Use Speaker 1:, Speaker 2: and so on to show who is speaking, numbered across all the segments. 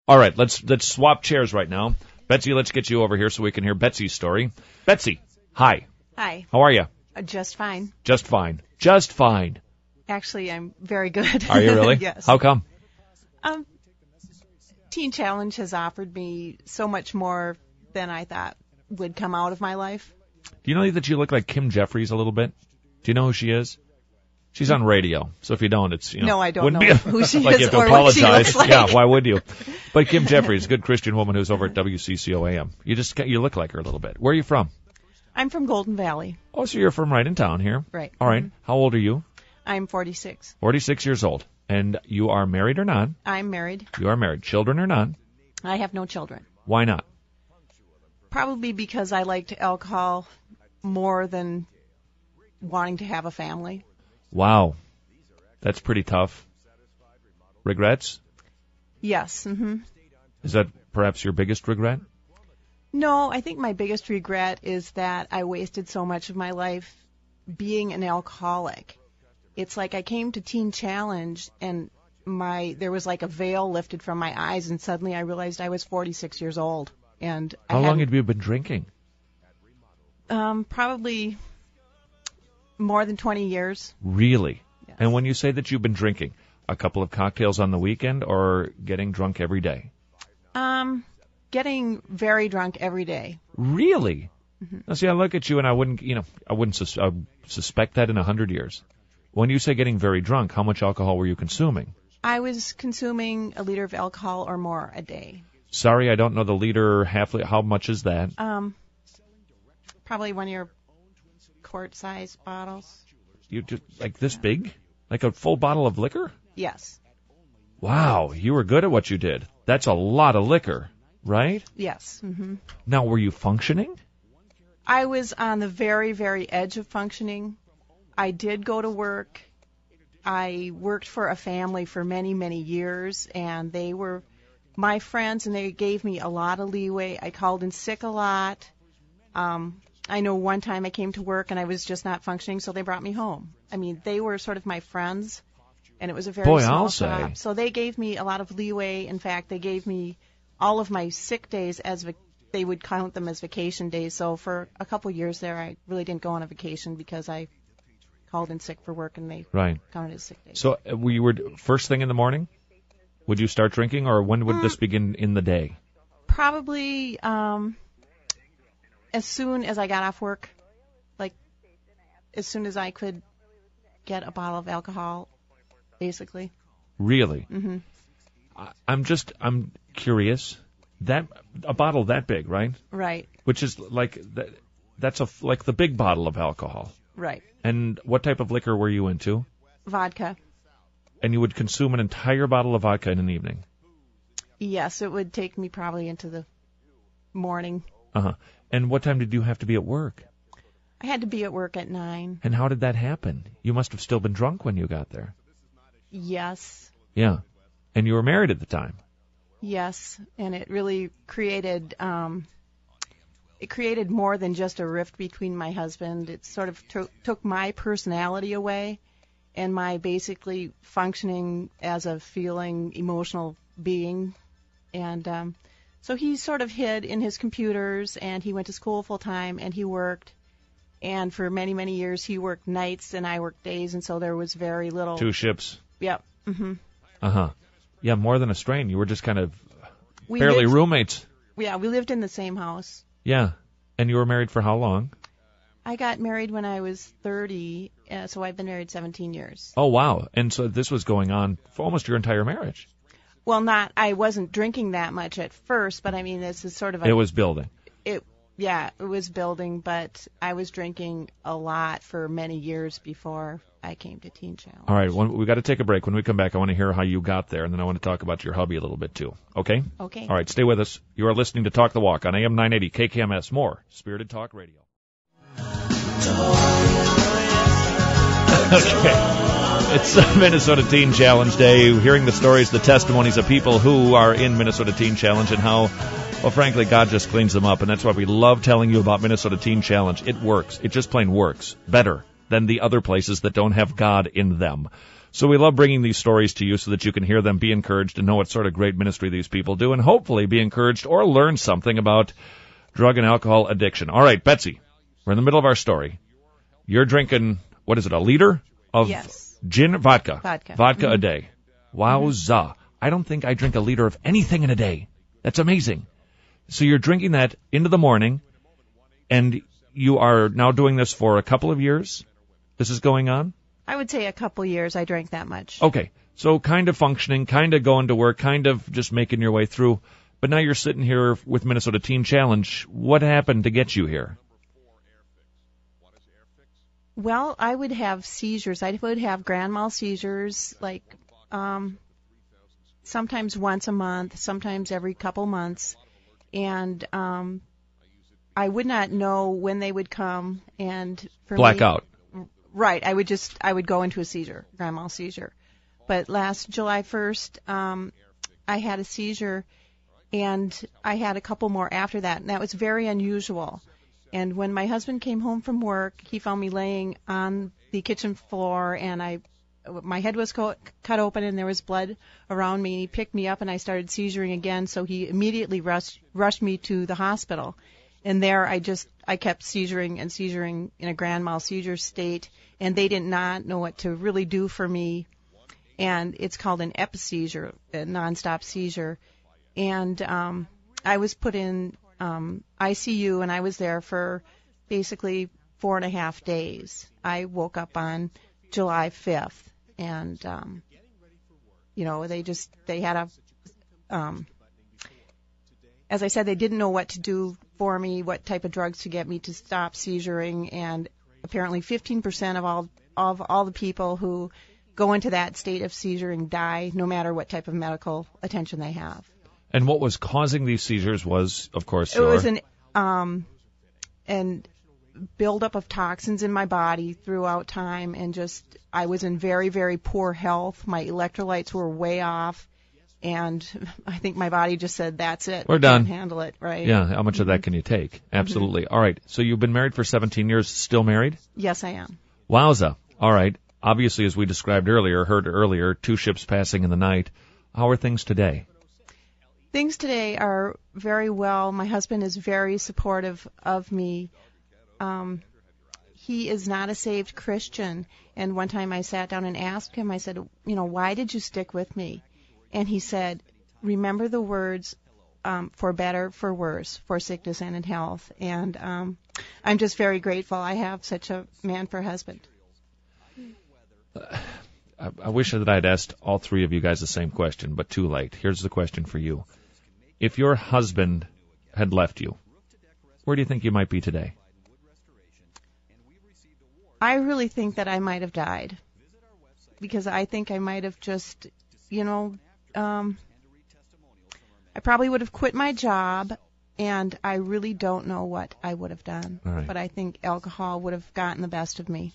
Speaker 1: All right, let's swap chairs right now. Betsy, let's get you over here so we can hear Betsy's story. Betsy, hi.
Speaker 2: Hi.
Speaker 1: How are you?
Speaker 2: Just fine.
Speaker 1: Just fine. Just fine.
Speaker 2: Actually, I'm very good.
Speaker 1: Are you really?
Speaker 2: Yes.
Speaker 1: How come?
Speaker 2: Teen Challenge has offered me so much more than I thought would come out of my life.
Speaker 1: Do you know that you look like Kim Jeffries a little bit? Do you know who she is? She's on radio, so if you don't, it's,
Speaker 2: No, I don't
Speaker 1: wouldn't
Speaker 2: know
Speaker 1: be
Speaker 2: who she
Speaker 1: like
Speaker 2: is
Speaker 1: you have to
Speaker 2: or what she
Speaker 1: apologize.
Speaker 2: looks like.
Speaker 1: Yeah, why would you? But Kim Jeffries, good Christian woman who's over at WCCO AM. You look like her a little bit. Where are you from?
Speaker 2: I'm from Golden Valley.
Speaker 1: Oh, so you're from right in town here.
Speaker 2: Right.
Speaker 1: All right. How old are you?
Speaker 2: I'm 46.
Speaker 1: 46 years old. And you are married or not?
Speaker 2: I'm married.
Speaker 1: You are married. Children or not?
Speaker 2: I have no children.
Speaker 1: Why not?
Speaker 2: Probably because I liked alcohol more than wanting to have a family.
Speaker 1: Wow. That's pretty tough. Regrets?
Speaker 2: Yes. Mm-hmm.
Speaker 1: Is that perhaps your biggest regret?
Speaker 2: No, I think my biggest regret is that I wasted so much of my life being an alcoholic. It's like I came to Teen Challenge and there was like a veil lifted from my eyes, and suddenly I realized I was 46 years old. And
Speaker 1: How long have you been drinking?
Speaker 2: Probably more than 20 years.
Speaker 1: Really?
Speaker 2: Yes.
Speaker 1: And when you say that you've been drinking, a couple of cocktails on the weekend or getting drunk every day?
Speaker 2: Getting very drunk every day.
Speaker 1: Really?
Speaker 2: Mm-hmm.
Speaker 1: Now, see, I look at you and I wouldn't suspect that in 100 years. When you say getting very drunk, how much alcohol were you consuming?
Speaker 2: I was consuming a liter of alcohol or more a day.
Speaker 1: Sorry, I don't know the liter, half liter. How much is that?
Speaker 2: Probably one of your quart-sized bottles.
Speaker 1: You just like this big? Like a full bottle of liquor?
Speaker 2: Yes.
Speaker 1: Wow, you were good at what you did. That's a lot of liquor, right?
Speaker 2: Yes. Mm-hmm.
Speaker 1: Now, were you functioning?
Speaker 2: I was on the very, very edge of functioning. I did go to work. I worked for a family for many, many years, and they were my friends, and they gave me a lot of leeway. I called in sick a lot. I know one time I came to work, and I was just not functioning, so they brought me home. I mean, they were sort of my friends, and it was a very small shop. So they gave me a lot of leeway. In fact, they gave me all of my sick days as they would count them as vacation days. So for a couple of years there, I really didn't go on a vacation because I called in sick for work, and they counted as sick days.
Speaker 1: So you were first thing in the morning? Would you start drinking, or when would this begin in the day?
Speaker 2: Probably as soon as I got off work, like as soon as I could get a bottle of alcohol, basically. Really? Mm-hmm.
Speaker 1: I'm curious. A bottle that big, right?
Speaker 2: Right.
Speaker 1: Which is like that's like the big bottle of alcohol.
Speaker 2: Right.
Speaker 1: And what type of liquor were you into?
Speaker 2: Vodka.
Speaker 1: And you would consume an entire bottle of vodka in an evening?
Speaker 2: Yes, it would take me probably into the morning.
Speaker 1: Uh-huh. And what time did you have to be at work?
Speaker 2: I had to be at work at 9.
Speaker 1: And how did that happen? You must have still been drunk when you got there.
Speaker 2: Yes.
Speaker 1: Yeah. And you were married at the time?
Speaker 2: Yes, and it really created more than just a rift between my husband. It sort of took my personality away and my basically functioning as a feeling, emotional being. And so he sort of hid in his computers, and he went to school full time, and he worked. And for many, many years, he worked nights, and I worked days, and so there was very little.
Speaker 1: 2 ships.
Speaker 2: Yep. Mm-hmm.
Speaker 1: Uh-huh. Yeah, more than a strain. You were just kind of barely roommates.
Speaker 2: Yeah, we lived in the same house.
Speaker 1: Yeah. And you were married for how long?
Speaker 2: I got married when I was 30, so I've been married 17 years.
Speaker 1: Oh, wow. And so this was going on for almost your entire marriage.
Speaker 2: Well, I wasn't drinking that much at first, but I mean, this is sort of
Speaker 1: It was building.
Speaker 2: Yeah, it was building, but I was drinking a lot for many years before I came to Teen Challenge.
Speaker 1: All right, we got to take a break. When we come back, I want to hear how you got there, and then I want to talk about your hubby a little bit too. Okay?
Speaker 2: Okay.
Speaker 1: All right, stay with us. You are listening to Talk the Walk on AM 980 KKMS. More Spirited Talk Radio. Okay. It's Minnesota Teen Challenge Day. Hearing the stories, the testimonies of people who are in Minnesota Teen Challenge and how, well, frankly, God just cleans them up. And that's why we love telling you about Minnesota Teen Challenge. It works. It just plain works better than the other places that don't have God in them. So we love bringing these stories to you so that you can hear them, be encouraged, and know what sort of great ministry these people do, and hopefully be encouraged or learn something about drug and alcohol addiction. All right, Betsy, we're in the middle of our story. You're drinking, what is it, a liter of gin, vodka? Vodka a day. Wowza. I don't think I drink a liter of anything in a day. That's amazing. So you're drinking that into the morning, and you are now doing this for a couple of years? This is going on?
Speaker 2: I would say a couple years I drank that much.
Speaker 1: Okay. So kind of functioning, kind of going to work, kind of just making your way through. But now you're sitting here with Minnesota Teen Challenge. What happened to get you here?
Speaker 2: Well, I would have seizures. I would have grand mal seizures, like sometimes once a month, sometimes every couple months. And I would not know when they would come. And for
Speaker 1: Blackout.
Speaker 2: Right. I would go into a seizure, grand mal seizure. But last July 1st, I had a seizure, and I had a couple more after that, and that was very unusual. And when my husband came home from work, he found me laying on the kitchen floor, and my head was cut open, and there was blood around me. He picked me up, and I started seizuring again, so he immediately rushed me to the hospital. And there I kept seizuring and seizuring in a grand mal seizure state, and they did not know what to really do for me. And it's called an episeizure, a nonstop seizure. And I was put in ICU, and I was there for basically 4.5 days. I woke up on July 5th, and they had as I said, they didn't know what to do for me, what type of drugs to get me to stop seizuring, and apparently 15% of all the people who go into that state of seizuring die, no matter what type of medical attention they have.
Speaker 1: And what was causing these seizures was, of course,
Speaker 2: it was an buildup of toxins in my body throughout time, and I was in very, very poor health. My electrolytes were way off, and I think my body just said, "That's it.
Speaker 1: We're done.
Speaker 2: Can't handle it." Right?
Speaker 1: Yeah. How much of that can you take? Absolutely. Mm-hmm. All right. So you've been married for 17 years. Still married?
Speaker 2: Yes, I am.
Speaker 1: Wowza. All right. Obviously, as we described heard earlier, 2 ships passing in the night. How are things today?
Speaker 2: Things today are very well. My husband is very supportive of me. He is not a saved Christian. And one time I sat down and asked him, I said, why did you stick with me? And he said, remember the words, for better, for worse, for sickness and in health. And I'm just very grateful I have such a man for husband.
Speaker 1: I wish that I'd asked all 3 of you guys the same question, but too late. Here's the question for you. If your husband had left you, where do you think you might be today?
Speaker 2: I really think that I might have died, because I think I might have just, I probably would have quit my job, and I really don't know what I would have done.
Speaker 1: Right.
Speaker 2: But I think alcohol would have gotten the best of me.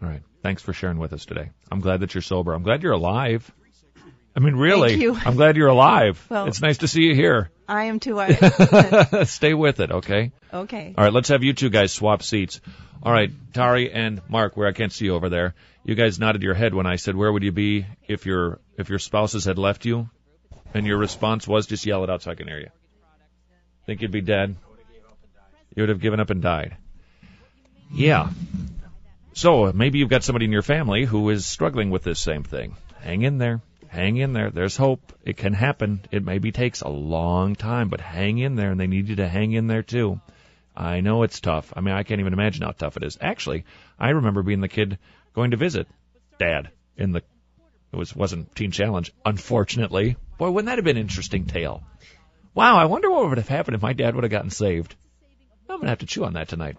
Speaker 1: All right. Thanks for sharing with us today. I'm glad that you're sober. I'm glad you're alive. I mean, really,
Speaker 2: Thank you.
Speaker 1: I'm glad you're alive.
Speaker 2: Well,
Speaker 1: it's nice to see you here.
Speaker 2: I am too.
Speaker 1: Stay with it, okay?
Speaker 2: Okay.
Speaker 1: All right, let's have you 2 guys swap seats. All right, Tari and Mark, where I can't see you over there, you guys nodded your head when I said, where would you be if your spouses had left you? And your response was, just yell it out so I can hear you. Think you'd be dead? You would have given up and died. Yeah. So maybe you've got somebody in your family who is struggling with this same thing. Hang in there. Hang in there. There's hope. It can happen. It maybe takes a long time, but hang in there, and they need you to hang in there too. I know it's tough. I mean, I can't even imagine how tough it is. Actually, I remember being the kid going to visit Dad it wasn't Teen Challenge, unfortunately. Boy, wouldn't that have been an interesting tale? Wow, I wonder what would have happened if my dad would have gotten saved. I'm going to have to chew on that tonight.